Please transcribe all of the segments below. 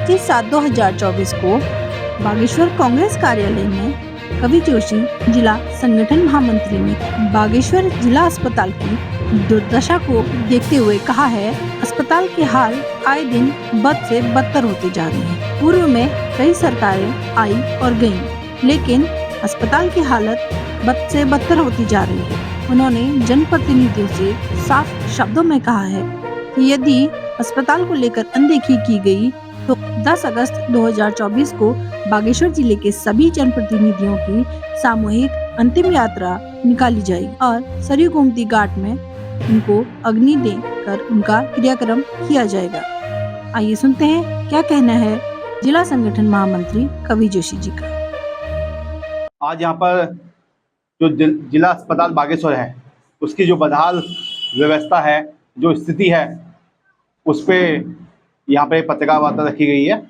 25/7/2024 को बागेश्वर कांग्रेस कार्यालय में कवि जोशी जिला संगठन महामंत्री ने बागेश्वर जिला अस्पताल की दुर्दशा को देखते हुए कहा है, अस्पताल के हाल आए दिन बद से बदतर होते जा रहे हैं। पूर्व में कई सरकारें आई और गईं, लेकिन अस्पताल की हालत बद से बदतर होती जा रही है। उन्होंने जनप्रतिनिधियों से साफ शब्दों में कहा है कि यदि अस्पताल को लेकर अनदेखी की गई तो 10 अगस्त 2024 को बागेश्वर जिले के सभी जनप्रतिनिधियों की सामूहिक अंतिम यात्रा निकाली जाएगी और सरयू गोमती घाट में उनको अग्नि देकर उनका क्रियाक्रम किया जाएगा। आइए सुनते हैं क्या कहना है जिला संगठन महामंत्री कवि जोशी जी का। आज यहाँ पर जो जिला अस्पताल बागेश्वर है उसकी जो बदहाल व्यवस्था है, जो स्थिति है, उस पे यहाँ पे पत्रकार वार्ता रखी गई है।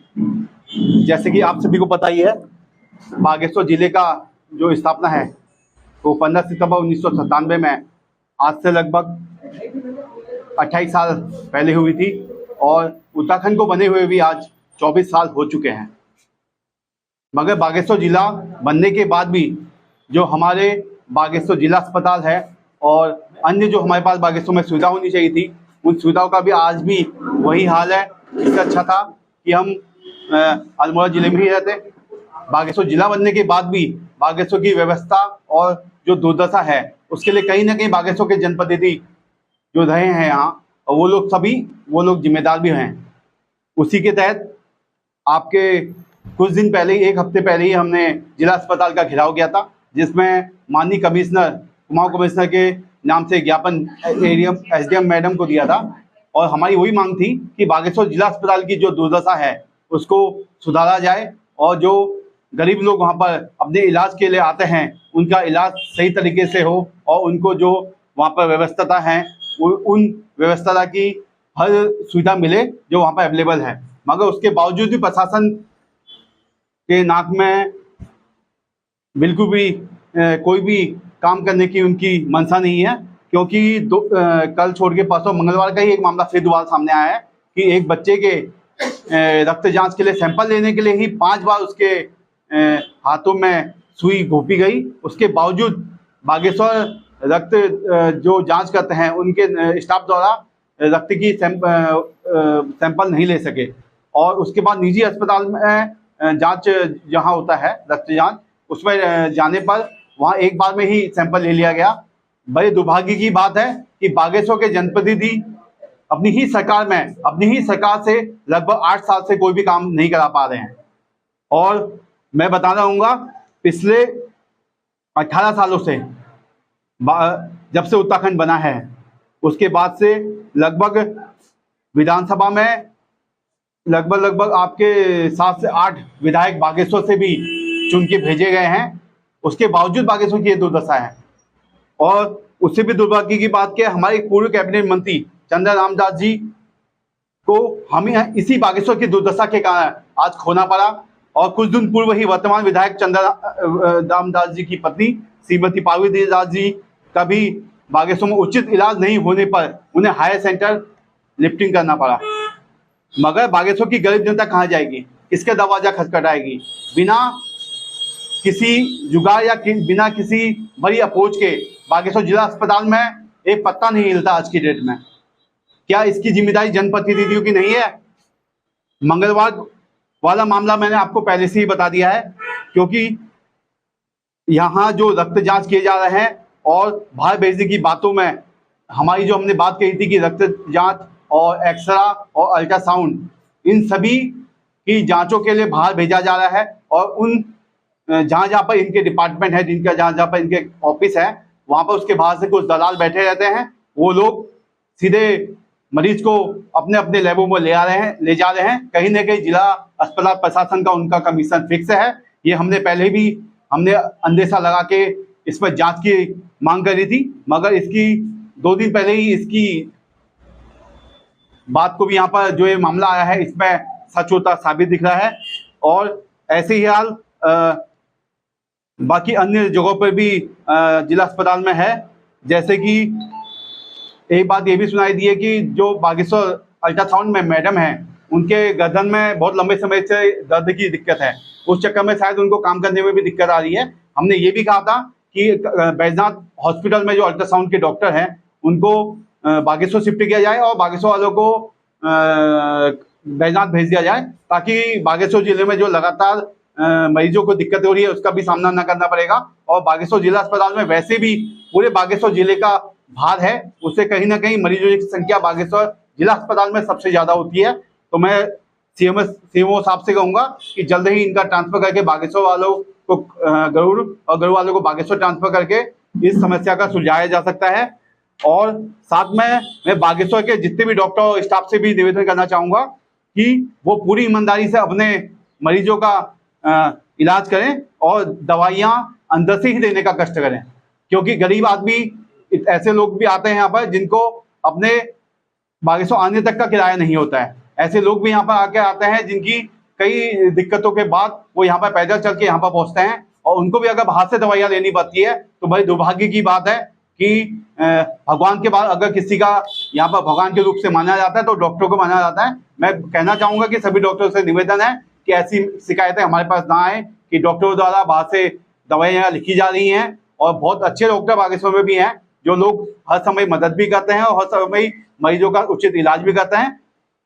जैसे कि आप सभी को पता ही है, बागेश्वर जिले का जो स्थापना है वो 15 सितंबर 1997 में आज से लगभग 28 साल पहले हुई थी और उत्तराखंड को बने हुए भी आज 24 साल हो चुके हैं। मगर बागेश्वर जिला बनने के बाद भी जो हमारे बागेश्वर जिला अस्पताल है और अन्य जो हमारे पास बागेश्वर में सुविधा होनी चाहिए थी, उन सुविधाओं का भी आज भी वही हाल है। इससे अच्छा था कि हम अल्मोड़ा जिले में ही रहते। बागेश्वर जिला बनने के बाद भी बागेश्वर की व्यवस्था और जो दुर्दशा है उसके लिए कहीं ना कहीं बागेश्वर के जनप्रतिनिधि जो रहे हैं यहाँ, और वो लोग जिम्मेदार भी हैं। उसी के तहत आपके कुछ दिन पहले ही, एक हफ्ते पहले ही हमने जिला अस्पताल का घेराव किया था, जिसमें माननीय कमिश्नर, कुमाऊं कमिश्नर के नाम से ज्ञापन एसडीएम मैडम को दिया था और हमारी वही मांग थी कि बागेश्वर जिला अस्पताल की जो दुर्दशा है उसको सुधारा जाए और जो गरीब लोग वहाँ पर अपने इलाज के लिए आते हैं उनका इलाज सही तरीके से हो और उनको जो वहाँ पर व्यवस्था है उन व्यवस्था की हर सुविधा मिले जो वहाँ पर अवेलेबल है। मगर उसके बावजूद भी प्रशासन के नाक में बिल्कुल भी कोई भी काम करने की उनकी मंशा नहीं है, क्योंकि कल छोड़ के परसों मंगलवार का ही एक मामला फिर दोबारा सामने आया है कि एक बच्चे के रक्त जांच के लिए सैंपल लेने के लिए ही 5 बार उसके हाथों में सुई घोंपी गई। उसके बावजूद बागेश्वर रक्त जो जांच करते हैं उनके स्टाफ द्वारा रक्त की सैंपल नहीं ले सके और उसके बाद निजी अस्पताल में जांच जहां होता है रक्त जांच, उसमें जाने पर वहां एक बार में ही सैंपल ले लिया गया। बड़े दुर्भाग्य की बात है कि बागेश्वर के जनप्रतिनिधि अपनी ही सरकार से लगभग 8 साल से कोई भी काम नहीं करा पा रहे हैं। और मैं बताना चाहूँगा, पिछले 18 सालों से जब से उत्तराखंड बना है उसके बाद से लगभग विधानसभा में लगभग आपके 7 से 8 विधायक बागेश्वर से भी चुन के भेजे गए हैं। उसके बावजूद बागेश्वर की ये दुर्दशा है। और उससे भी दुर्भाग्य की बात क्या, हमारे पूर्व कैबिनेट मंत्री चंद्र रामदास जी को हमें इसी बागेश्वर की दुर्दशा के कारण आज खोना पड़ा। और कुछ दिन पूर्व ही वर्तमान विधायक चंद्र रामदास जी की पत्नी श्रीमती पार्वती दास जी का भी बागेश्वर में उचित इलाज नहीं होने पर उन्हें हायर सेंटर लिफ्टिंग करना पड़ा। मगर बागेश्वर की गरीब जनता कहाँ जाएगी, किसका दरवाजा खटखटाएगी? बिना किसी जुगाड़ या बिना किसी बड़ी अप्रोच के बागेश्वर जिला अस्पताल में एक पत्ता नहीं हिलता आज की डेट में। क्या इसकी जिम्मेदारी जनप्रतिनिधियों की नहीं है? मंगलवार वाला मामला मैंने आपको पहले से ही बता दिया है, क्योंकि यहाँ जो रक्त जांच किए जा रहे हैं और बाहर भेजने की बातों में हमारी जो हमने बात कही थी कि रक्त जांच और एक्सरा और अल्ट्रासाउंड इन सभी की जांचों के लिए बाहर भेजा जा रहा है और उन जहाँ पर इनके डिपार्टमेंट है, जिनका जहाँ पर इनके ऑफिस है, वहाँ पर उसके बाहर से कुछ दलाल बैठे रहते हैं। वो लोग सीधे मरीज को अपने अपने लैबों में ले जा रहे हैं। कहीं ना कहीं जिला अस्पताल प्रशासन का उनका कमीशन फिक्स है। ये हमने पहले भी अंदेशा लगा के इस पर जांच की मांग करी थी, मगर इसकी 2 दिन पहले ही इसकी बात को भी यहाँ पर जो ये मामला आया है इसमें सच होता साबित दिख रहा है। और ऐसे ही हाल बाकी अन्य जगहों पर भी जिला अस्पताल में है। जैसे कि एक बात ये भी सुनाई दी है कि जो बागेश्वर अल्ट्रासाउंड में मैडम है उनके गर्दन में बहुत लंबे समय से दर्द की दिक्कत है। उस चक्कर में शायद उनको काम करने में भी दिक्कत आ रही है। हमने ये भी कहा था कि बैजनाथ हॉस्पिटल में जो अल्ट्रासाउंड के डॉक्टर हैं उनको बागेश्वर शिफ्ट किया जाए और बागेश्वर वालों को बैजनाथ भेज दिया जाए, ताकि बागेश्वर जिले में जो लगातार मरीजों को दिक्कत हो रही है उसका भी सामना न करना पड़ेगा। और बागेश्वर जिला अस्पताल में वैसे भी पूरे बागेश्वर जिले का भार है, उससे कहीं ना कहीं मरीजों की संख्या बागेश्वर जिला अस्पताल में सबसे ज्यादा होती है। तो मैं सीएमओ साहब से कहूंगा कि जल्द ही इनका ट्रांसफर करके बागेश्वर वालों को गरुड़ और गरुड़ वालों को बागेश्वर ट्रांसफर करके इस समस्या का सुलझाया जा सकता है। और साथ में मैं बागेश्वर के जितने भी डॉक्टर और स्टाफ से भी निवेदन करना चाहूंगा कि वो पूरी ईमानदारी से अपने मरीजों का इलाज करें और दवाइयां अंदर से ही देने का कष्ट करें, क्योंकि गरीब आदमी, ऐसे लोग भी आते हैं यहाँ पर जिनको अपने बागेश्वर आने तक का किराया नहीं होता है। ऐसे लोग भी यहाँ पर आके आते हैं जिनकी कई दिक्कतों के बाद वो यहाँ पर पैदल चल के यहाँ पर पहुँचते हैं, और उनको भी अगर बाहर से दवाइयाँ लेनी पड़ती है तो बड़ी दुर्भाग्य की बात है कि भगवान के बाद अगर किसी का यहाँ पर भगवान के रूप से माना जाता है तो डॉक्टर को माना जाता है। मैं कहना चाहूंगा कि सभी डॉक्टरों से निवेदन है कि ऐसी शिकायतें हमारे पास ना आए कि डॉक्टरों द्वारा बाहर से दवाइयाँ लिखी जा रही हैं। और बहुत अच्छे डॉक्टर बागेश्वर में भी हैं जो लोग हर समय मदद भी करते हैं और हर समय मरीजों का उचित इलाज भी करते हैं।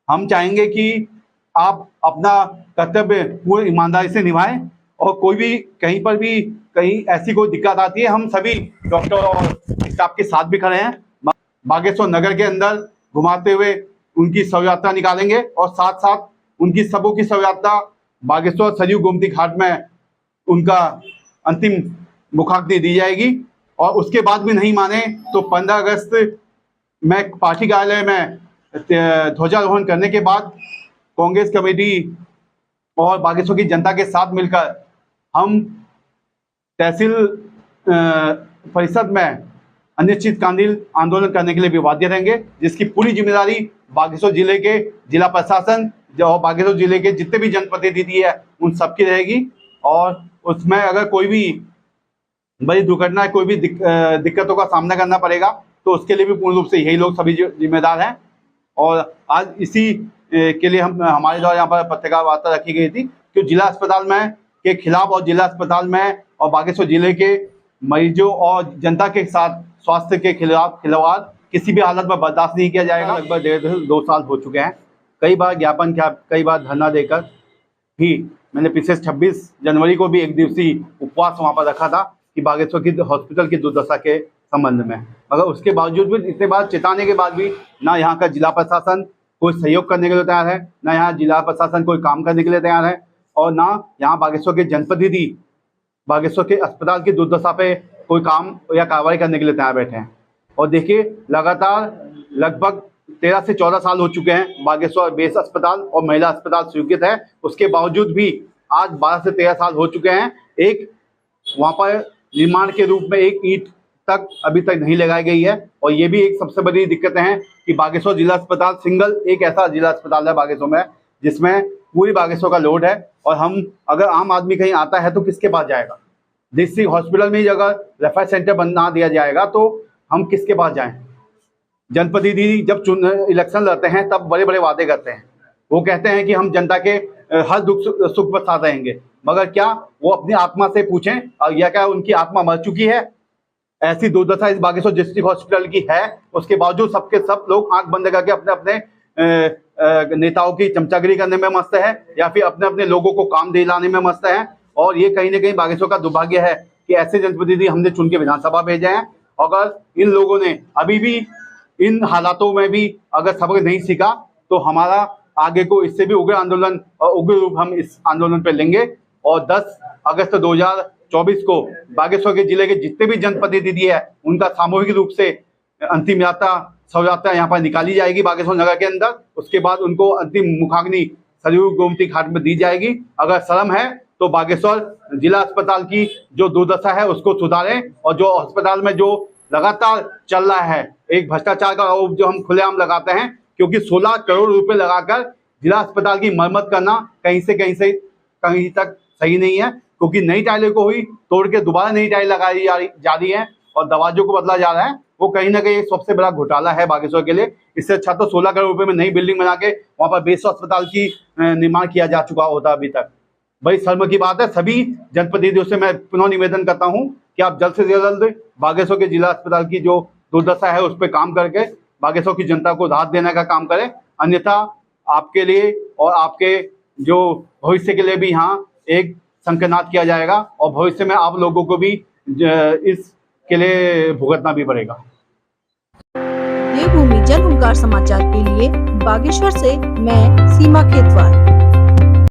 हम चाहेंगे कि आप अपना कर्तव्य पूरी ईमानदारी से निभाएं, और कोई भी कहीं पर भी कहीं ऐसी कोई दिक्कत आती है, हम सभी डॉक्टर और स्टाफ के साथ भी खड़े हैं। बागेश्वर नगर के अंदर घुमाते हुए उनकी शव यात्रा निकालेंगे और साथ साथ उनकी सबों की शव यात्रा बागेश्वर सरयू गोमती घाट में उनका अंतिम मुखाग्नि दी जाएगी। और उसके बाद भी नहीं माने तो 15 अगस्त में पार्टी कार्यालय में ध्वजारोहण करने के बाद कांग्रेस कमेटी और बागेश्वर की जनता के साथ मिलकर हम तहसील परिषद में अनिश्चितकालीन आंदोलन करने के लिए भी बाध्य रहेंगे, जिसकी पूरी जिम्मेदारी बागेश्वर जिले के जिला प्रशासन और बागेश्वर जिले के जितने भी जनप्रतिनिधि है उन सबकी रहेगी। और उसमें अगर कोई भी बड़ी दुर्घटना, कोई भी दिक्कतों का सामना करना पड़ेगा तो उसके लिए भी पूर्ण रूप से यही लोग सभी जिम्मेदार हैं। और आज इसी के लिए हमारे द्वारा यहाँ पर पत्रकार वार्ता रखी गई थी कि जिला अस्पताल में के खिलाफ और जिला अस्पताल में और बागेश्वर जिले के मरीजों और जनता के साथ स्वास्थ्य के खिलाफ खिलवाड़ किसी भी हालत में बर्दाश्त नहीं किया जाएगा। लगभग 1.5-2 साल हो चुके हैं। कई बार ज्ञापन किया, कई बार धरना देकर भी मैंने पिछले 26 जनवरी को भी एक दिवसीय उपवास वहाँ पर रखा था कि बागेश्वर की हॉस्पिटल की दुर्दशा के संबंध में। मगर उसके बावजूद भी, इतने बार चेताने के बाद भी, ना यहाँ का जिला प्रशासन कोई सहयोग करने के लिए तैयार है, ना यहाँ जिला प्रशासन कोई काम करने के लिए तैयार है, और ना यहाँ बागेश्वर के जनप्रतिनिधि बागेश्वर के अस्पताल की दुर्दशा पे कोई काम या कार्रवाई करने के लिए तैयार बैठे हैं। और देखिए, लगातार लगभग 13 से 14 साल हो चुके हैं बागेश्वर बेस अस्पताल और महिला अस्पताल स्वीकृत है, उसके बावजूद भी आज 12 से 13 साल हो चुके हैं, एक वहाँ पर निर्माण के रूप में एक ईंट तक अभी तक नहीं लगाई गई है। और ये भी एक सबसे बड़ी दिक्कतें हैं कि बागेश्वर जिला अस्पताल सिंगल एक ऐसा जिला अस्पताल है बागेश्वर में जिसमें पूरी बागेश्वर का लोड है, और हम अगर आम आदमी कहीं आता है तो किसके पास जाएगा? डिस्ट्रिक्ट हॉस्पिटल में ही अगर रेफर सेंटर बना दिया जाएगा तो हम किसके पास जाएं? जनप्रतिनिधि जब इलेक्शन लड़ते हैं तब बड़े बड़े वादे करते हैं, वो कहते हैं कि हम जनता के हर दुख सुख पर साथ रहेंगे, मगर क्या वो अपनी आत्मा से पूछें या क्या उनकी आत्मा मर चुकी है? ऐसी दुर्दशा इस बागेश्वर डिस्ट्रिक्ट हॉस्पिटल की है, उसके बावजूद सबके सब लोग आंख बंद करके अपने अपने नेताओं की चमचागिरी करने में मस्त है या फिर अपने अपने लोगों को काम दिलाने में मस्त है। और ये कहीं ना कहीं बागेश्वर का दुर्भाग्य है कि ऐसे जनप्रतिनिधि हमने चुन के विधानसभा भेजे हैं। अगर इन लोगों ने अभी भी इन हालातों में भी अगर सबक नहीं सीखा तो हमारा आगे को इससे भी उग्र आंदोलन और उग्र रूप हम इस आंदोलन पे लेंगे। और 10 अगस्त 2024 को बागेश्वर के जिले के जितने भी जनप्रतिनिधि है उनका सामूहिक रूप से अंतिम यात्रा शव यात्रा यहाँ पर निकाली जाएगी बागेश्वर नगर के अंदर। उसके बाद उनको अंतिम मुखाग्नि सरयू गोमती घाट में दी जाएगी। अगर शर्म है तो बागेश्वर जिला अस्पताल की जो दुर्दशा है उसको सुधारें, और जो अस्पताल में जो लगातार चल रहा है एक भ्रष्टाचार का आरोप जो हम खुलेआम लगाते हैं, क्योंकि 16 करोड़ रुपए लगाकर जिला अस्पताल की मरम्मत करना कहीं तक सही नहीं है, क्योंकि नई टाइलें को हुई तोड़ के दोबारा नई टाइल लगाई जा रही है और दरवाजों को बदला जा रहा है। वो कहीं ना कहीं एक सबसे बड़ा घोटाला है बागेश्वर के लिए। इससे अच्छा तो 16 करोड़ रुपए में नई बिल्डिंग बना के वहां पर बेस अस्पताल की निर्माण किया जा चुका होता अभी तक। बड़ी शर्म की बात है। सभी जनप्रतिनिधियों से मैं पुनः निवेदन करता हूं कि आप जल्द से जल्द बागेश्वर के जिला अस्पताल की जो दुर्दशा है उस पर काम करके बागेश्वर की जनता को राहत देने का काम करें। अन्यथा आपके लिए और आपके जो भविष्य के लिए भी यहाँ एक संकटनाद किया जाएगा और भविष्य में आप लोगों को भी इसके लिए भुगतना भी पड़ेगा। देवभूमि जन ओंकार समाचार के लिए बागेश्वर से मैं सीमा खेतवार।